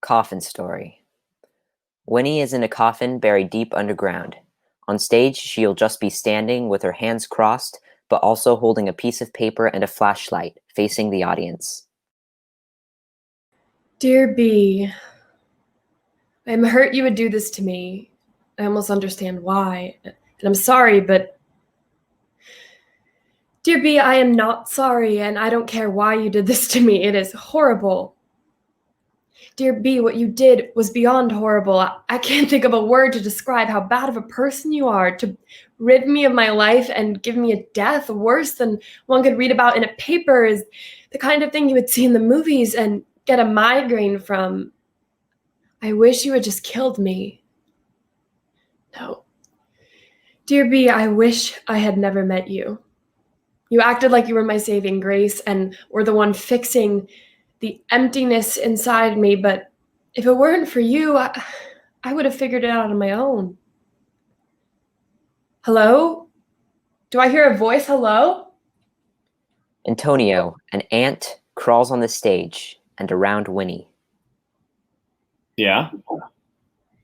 Coffin Story. Winnie is in a coffin buried deep underground. On stage, she'll just be standing with her hands crossed, but also holding a piece of paper and a flashlight, facing the audience. Dear B, I'm hurt you would do this to me. I almost understand why, and I'm sorry, but... Dear B, I am not sorry, and I don't care why you did this to me. It is horrible. Dear B, what you did was beyond horrible. I can't think of a word to describe how bad of a person you are, to rid me of my life and give me a death worse than one could read about in a paper is the kind of thing you would see in the movies and get a migraine from. I wish you had just killed me. No. Dear B, I wish I had never met you. You acted like you were my saving grace and were the one fixing the emptiness inside me, but if it weren't for you, I would have figured it out on my own. Hello? Do I hear a voice? Hello? Antonio, an ant, crawls on the stage and around Winnie. Yeah?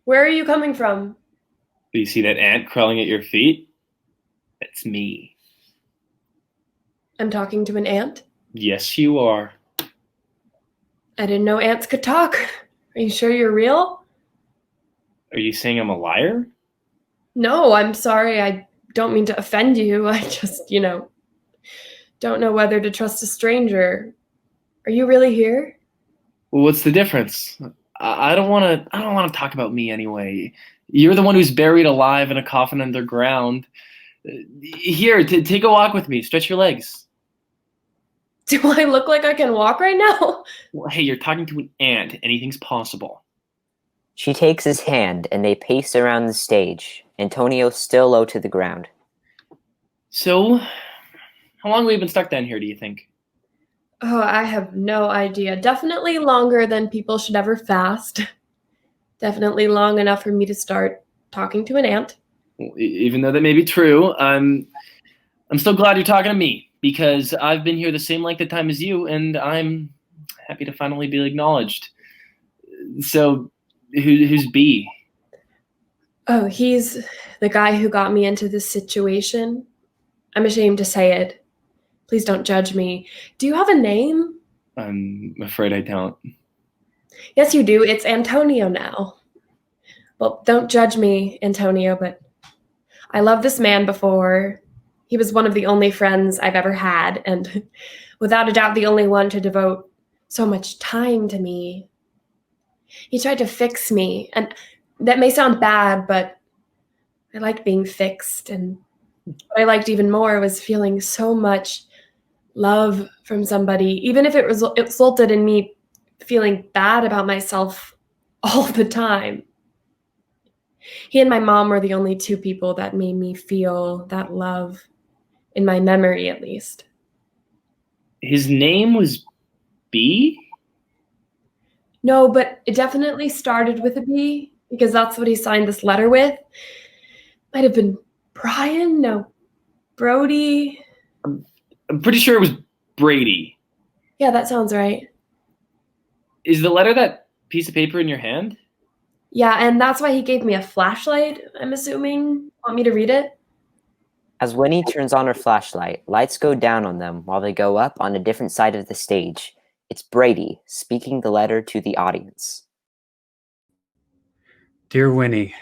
Where are you coming from? Do you see that ant crawling at your feet? That's me. I'm talking to an ant? Yes, you are. I didn't know ants could talk. Are you sure you're real? Are you saying I'm a liar? No, I'm sorry. I don't mean to offend you. I just, don't know whether to trust a stranger. Are you really here? Well, what's the difference? I don't want to talk about me anyway. You're the one who's buried alive in a coffin underground. Here, take a walk with me. Stretch your legs. Do I look like I can walk right now? Well, hey, you're talking to an ant. Anything's possible. She takes his hand and they pace around the stage, Antonio still low to the ground. So, how long have we been stuck down here, do you think? Oh, I have no idea. Definitely longer than people should ever fast. Definitely long enough for me to start talking to an ant. Even though that may be true, I'm still glad you're talking to me, because I've been here the same length of time as you, and I'm happy to finally be acknowledged. So, who's B? Oh, he's the guy who got me into this situation. I'm ashamed to say it. Please don't judge me. Do you have a name? I'm afraid I don't. Yes, you do. It's Antonio now. Well, don't judge me, Antonio, but I loved this man before. He was one of the only friends I've ever had, and without a doubt the only one to devote so much time to me. He tried to fix me, and that may sound bad, but I liked being fixed, and what I liked even more was feeling so much love from somebody, even if it resulted in me feeling bad about myself all the time. He and my mom were the only two people that made me feel that love, in my memory at least. His name was B? No, but it definitely started with a B, because that's what he signed this letter with. Might have been Brian? No, Brody? I'm pretty sure it was Brady. Yeah, that sounds right. Is the letter that piece of paper in your hand? Yeah, and that's why he gave me a flashlight, I'm assuming. Want me to read it? As Winnie turns on her flashlight, lights go down on them while they go up on a different side of the stage. It's Brady speaking the letter to the audience. Dear Winnie,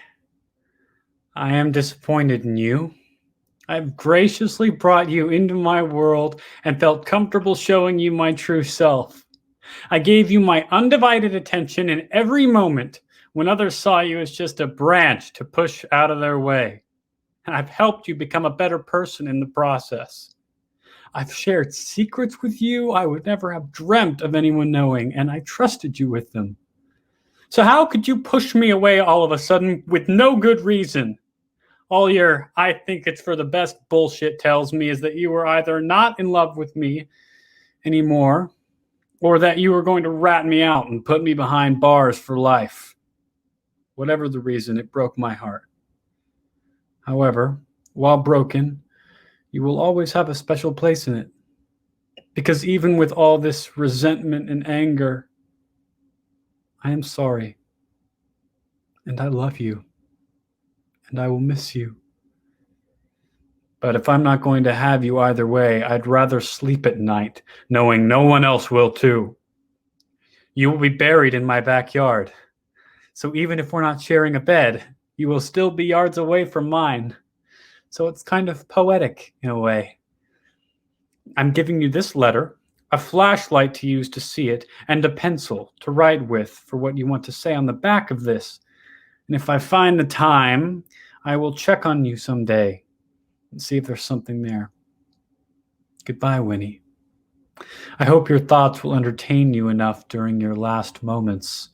I am disappointed in you. I've graciously brought you into my world and felt comfortable showing you my true self. I gave you my undivided attention in every moment when others saw you as just a branch to push out of their way. And I've helped you become a better person in the process. I've shared secrets with you I would never have dreamt of anyone knowing, and I trusted you with them. So how could you push me away all of a sudden with no good reason? All your "I think it's for the best" bullshit tells me is that you were either not in love with me anymore, or that you were going to rat me out and put me behind bars for life. Whatever the reason, it broke my heart. However, while broken, you will always have a special place in it. Because even with all this resentment and anger, I am sorry. And I love you. And I will miss you. But if I'm not going to have you either way, I'd rather sleep at night, knowing no one else will too. You will be buried in my backyard. So even if we're not sharing a bed, you will still be yards away from mine. So it's kind of poetic in a way. I'm giving you this letter, a flashlight to use to see it, and a pencil to write with for what you want to say on the back of this. And if I find the time, I will check on you someday and see if there's something there. Goodbye, Winnie. I hope your thoughts will entertain you enough during your last moments.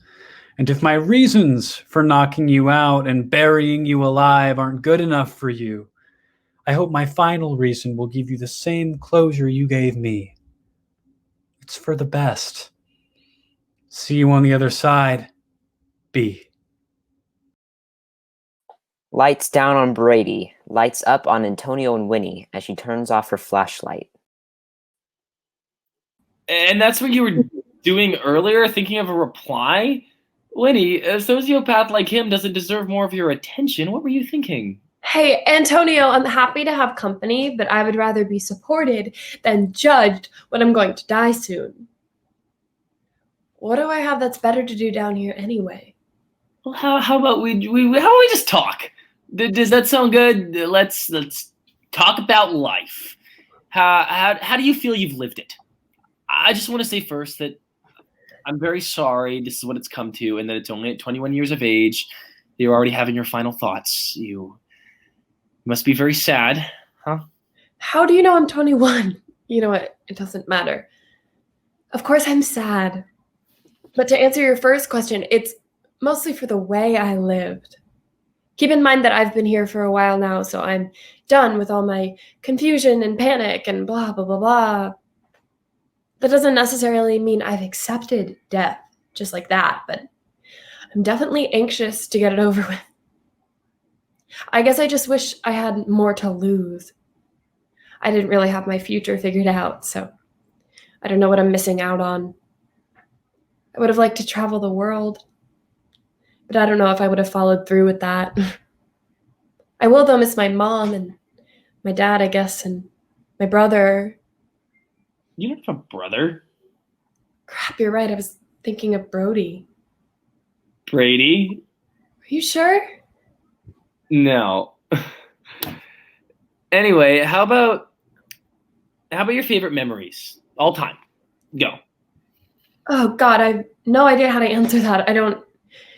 And if my reasons for knocking you out and burying you alive aren't good enough for you, I hope my final reason will give you the same closure you gave me. It's for the best. See you on the other side. B. Lights down on Brady, lights up on Antonio and Winnie as she turns off her flashlight. And that's what you were doing earlier, thinking of a reply? Winnie, a sociopath like him doesn't deserve more of your attention. What were you thinking? Hey, Antonio, I'm happy to have company, but I would rather be supported than judged when I'm going to die soon. What do I have that's better to do down here anyway? Well, how about we just talk? Does that sound good? Let's talk about life. How do you feel you've lived it? I just want to say first that I'm very sorry this is what it's come to, and that it's only at 21 years of age. You're already having your final thoughts. You must be very sad, huh? How do you know I'm 21? You know what? It doesn't matter. Of course I'm sad. But to answer your first question, it's mostly for the way I lived. Keep in mind that I've been here for a while now, so I'm done with all my confusion and panic and blah, blah, blah, blah. That doesn't necessarily mean I've accepted death just like that, but I'm definitely anxious to get it over with. I guess I just wish I had more to lose. I didn't really have my future figured out, so I don't know what I'm missing out on. I would have liked to travel the world, but I don't know if I would have followed through with that. I will, though, miss my mom and my dad, I guess, and my brother. You don't have a brother? Crap, you're right. I was thinking of Brody. Brady? Are you sure? No. Anyway, how about your favorite memories? All time. Go. Oh, God, I have no idea how to answer that. I don't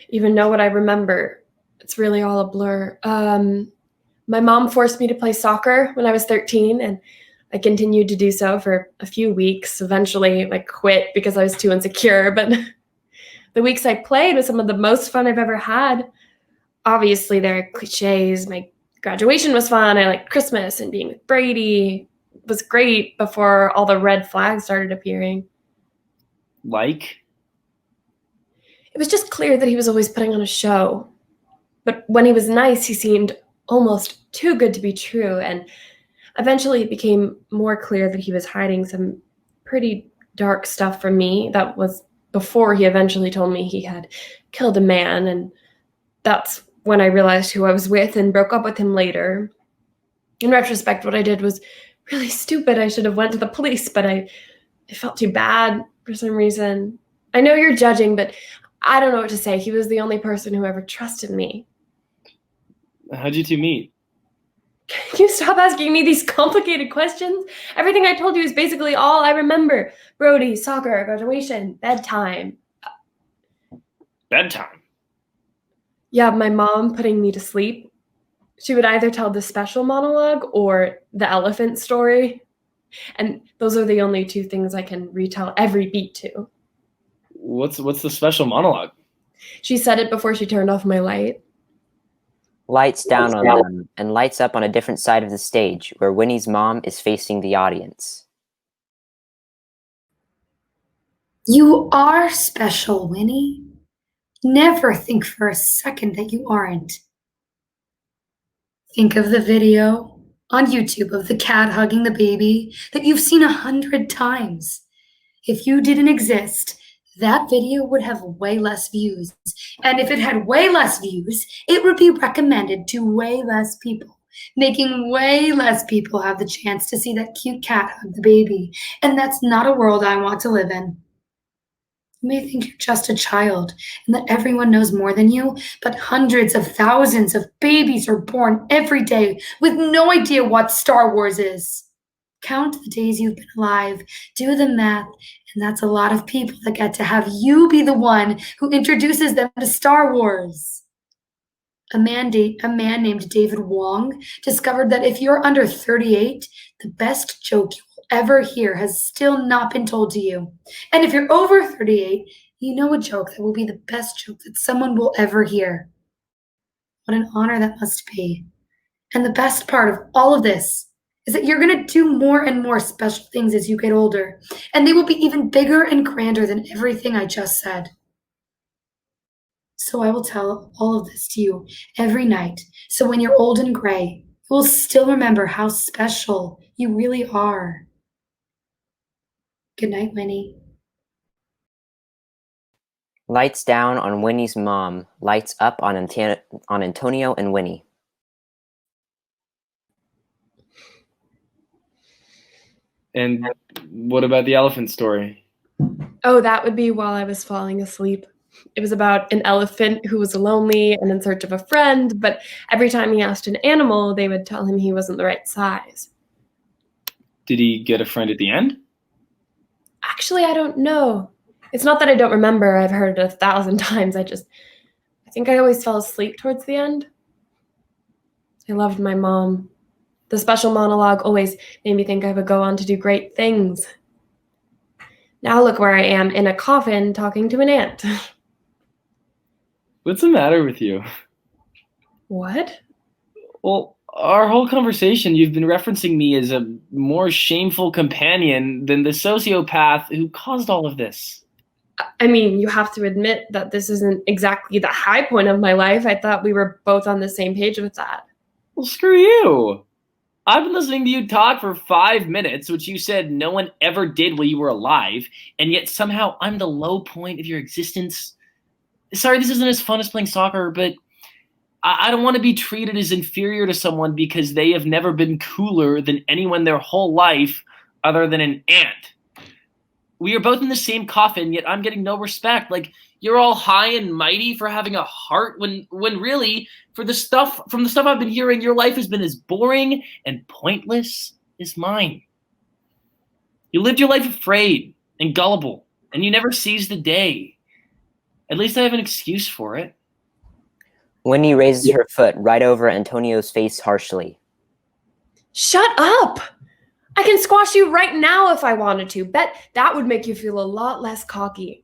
even know what I remember. It's really all a blur. My mom forced me to play soccer when I was 13, and I continued to do so for a few weeks. Eventually, I quit because I was too insecure, but the weeks I played was some of the most fun I've ever had. Obviously, there are cliches. My graduation was fun. I liked Christmas, and being with Brady was great before all the red flags started appearing. Like? It was just clear that he was always putting on a show. But when he was nice, he seemed almost too good to be true, and eventually it became more clear that he was hiding some pretty dark stuff from me. That was before he eventually told me he had killed a man, and that's when I realized who I was with and broke up with him later. In retrospect, what I did was really stupid. I should have went to the police, but I felt too bad for some reason. I know you're judging, but I don't know what to say. He was the only person who ever trusted me. How'd you two meet? Can you stop asking me these complicated questions? Everything I told you is basically all I remember. Brody, soccer, graduation, bedtime. Bedtime? Yeah, my mom putting me to sleep. She would either tell the special monologue or the elephant story. And those are the only two things I can retell every beat to. What's the special monologue? She said it before she turned off my light. Lights down on them and lights up on a different side of the stage where Winnie's mom is facing the audience. You are special, Winnie. Never think for a second that you aren't. Think of the video on YouTube of the cat hugging the baby that you've seen 100 times. If you didn't exist, that video would have way less views. And if it had way less views, it would be recommended to way less people, making way less people have the chance to see that cute cat hug the baby. And that's not a world I want to live in. You may think you're just a child and that everyone knows more than you, but hundreds of thousands of babies are born every day with no idea what Star Wars is. Count the days you've been alive, do the math, and that's a lot of people that get to have you be the one who introduces them to Star Wars. A man named David Wong discovered that if you're under 38, the best joke you will ever hear has still not been told to you. And if you're over 38, you know a joke that will be the best joke that someone will ever hear. What an honor that must be. And the best part of all of this is that you're going to do more and more special things as you get older, and they will be even bigger and grander than everything I just said. So I will tell all of this to you every night, so when you're old and gray, you will still remember how special you really are. Good night, Winnie. Lights down on Winnie's mom, lights up on Antonio and Winnie. And what about the elephant story? Oh, that would be while I was falling asleep. It was about an elephant who was lonely and in search of a friend, but every time he asked an animal, they would tell him he wasn't the right size. Did he get a friend at the end? Actually, I don't know. It's not that I don't remember. I've heard it 1,000 times. I think I always fell asleep towards the end. I loved my mom. The special monologue always made me think I would go on to do great things. Now look where I am, in a coffin talking to an ant. What's the matter with you? What? Well, our whole conversation, you've been referencing me as a more shameful companion than the sociopath who caused all of this. I mean, you have to admit that this isn't exactly the high point of my life. I thought we were both on the same page with that. Well, screw you. I've been listening to you talk for 5 minutes, which you said no one ever did while you were alive, and yet somehow I'm the low point of your existence. Sorry, this isn't as fun as playing soccer, but I don't want to be treated as inferior to someone because they have never been cooler than anyone their whole life other than an ant. We are both in the same coffin, yet I'm getting no respect. Like, you're all high and mighty for having a heart when really, from the stuff I've been hearing, your life has been as boring and pointless as mine. You lived your life afraid and gullible, and you never seized the day. At least I have an excuse for it. Winnie raises her foot right over Antonio's face harshly. Shut up! I can squash you right now if I wanted to. Bet that would make you feel a lot less cocky.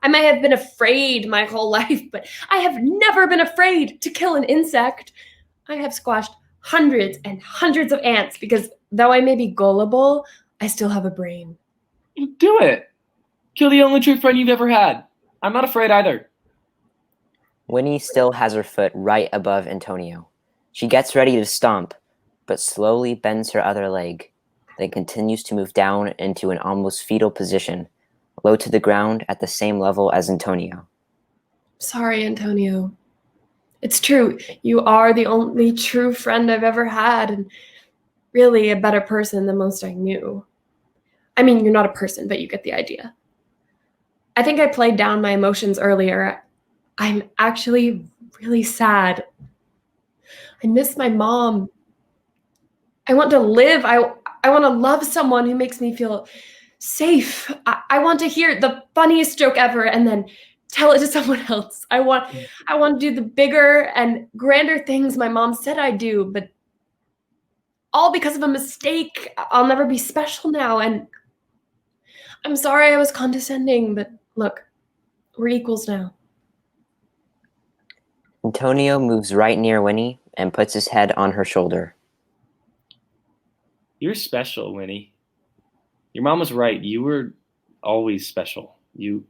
I may have been afraid my whole life, but I have never been afraid to kill an insect. I have squashed hundreds and hundreds of ants because though I may be gullible, I still have a brain. Do it. Kill the only true friend you've ever had. I'm not afraid either. Winnie still has her foot right above Antonio. She gets ready to stomp, but slowly bends her other leg, then continues to move down into an almost fetal position, low to the ground at the same level as Antonio. Sorry, Antonio. It's true. You are the only true friend I've ever had, and really a better person than most I knew. I mean, you're not a person, but you get the idea. I think I played down my emotions earlier. I'm actually really sad. I miss my mom. I want to live. I want to love someone who makes me feel safe. I want to hear the funniest joke ever and then tell it to someone else. I want to do the bigger and grander things my mom said I'd do, but all because of a mistake. I'll never be special now, and I'm sorry I was condescending, but look, we're equals now. Antonio moves right near Winnie and puts his head on her shoulder. You're special, Winnie. Your mom was right. You were always special. You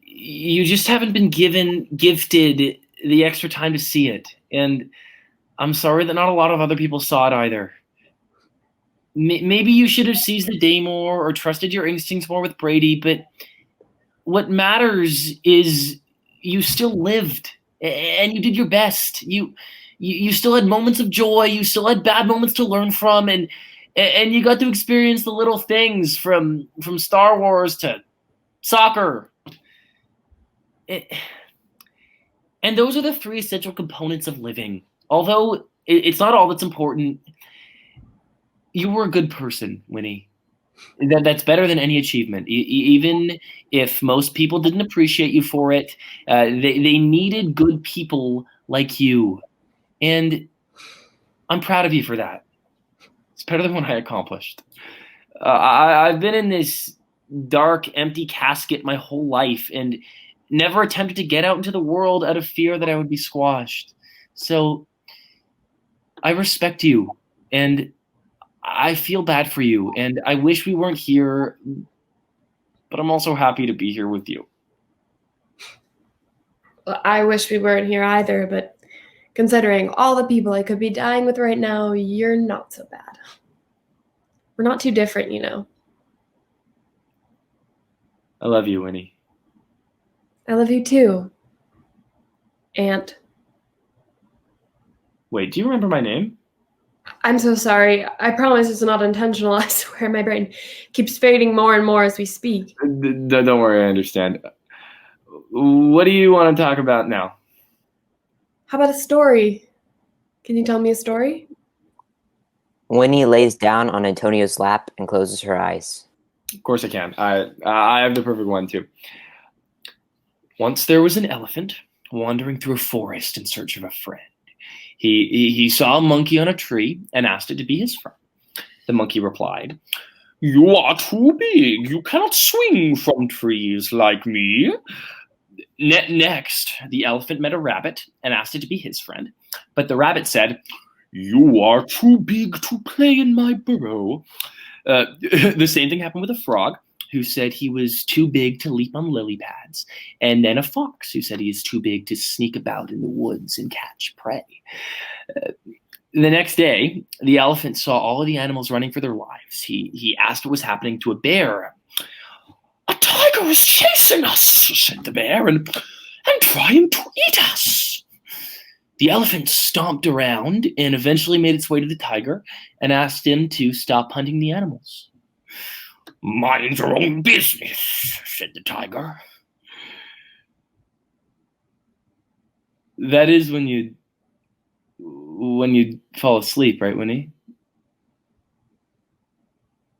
just haven't been gifted the extra time to see it. And I'm sorry that not a lot of other people saw it either. Maybe you should have seized the day more or trusted your instincts more with Brady, but what matters is you still lived and you did your best. You still had moments of joy. You still had bad moments to learn from, and you got to experience the little things from Star Wars to soccer. And those are the three essential components of living. Although it's not all that's important, you were a good person, Winnie. That's better than any achievement. Even if most people didn't appreciate you for it, they needed good people like you. And I'm proud of you for that. It's better than what I accomplished. I've been in this dark, empty casket my whole life and never attempted to get out into the world out of fear that I would be squashed. So I respect you, and I feel bad for you, and I wish we weren't here, but I'm also happy to be here with you. Well, I wish we weren't here either, but considering all the people I could be dying with right now, you're not so bad. We're not too different, you know. I love you, Winnie. I love you too, Aunt. Wait, do you remember my name? I'm so sorry. I promise it's not intentional. I swear my brain keeps fading more and more as we speak. Don't worry, I understand. What do you want to talk about now? How about a story? Can you tell me a story? Winnie lays down on Antonio's lap and closes her eyes. Of course I can. I have the perfect one, too. Once there was an elephant wandering through a forest in search of a friend. He saw a monkey on a tree and asked it to be his friend. The monkey replied, "You are too big. You cannot swing from trees like me." Next, the elephant met a rabbit and asked it to be his friend. But the rabbit said, "You are too big to play in my burrow." The same thing happened with a frog, who said he was too big to leap on lily pads, and then a fox who said he is too big to sneak about in the woods and catch prey. The next day, the elephant saw all of the animals running for their lives. He asked what was happening to a bear. "A tiger is chasing us," said the bear, and trying to eat us." The elephant stomped around and eventually made its way to the tiger and asked him to stop hunting the animals. "Mind your own business," said the tiger. That is when you fall asleep, right, Winnie?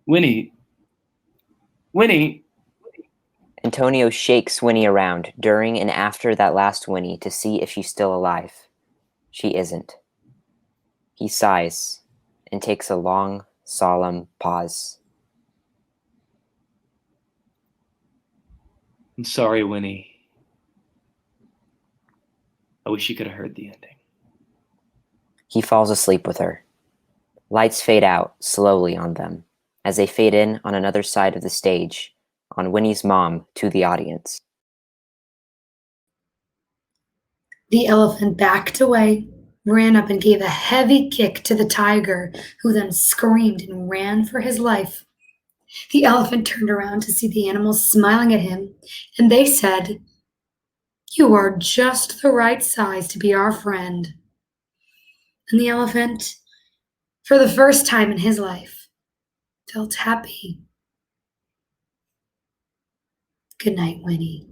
Winnie. Antonio shakes Winnie around during and after that last Winnie to see if she's still alive. She isn't. He sighs and takes a long, solemn pause. I'm sorry, Winnie. I wish you could have heard the ending. He falls asleep with her. Lights fade out slowly on them as they fade in on another side of the stage, on Winnie's mom to the audience. The elephant backed away, ran up and gave a heavy kick to the tiger, who then screamed and ran for his life. The elephant turned around to see the animals smiling at him, and they said, "You are just the right size to be our friend." And the elephant, for the first time in his life, felt happy. Good night, Winnie.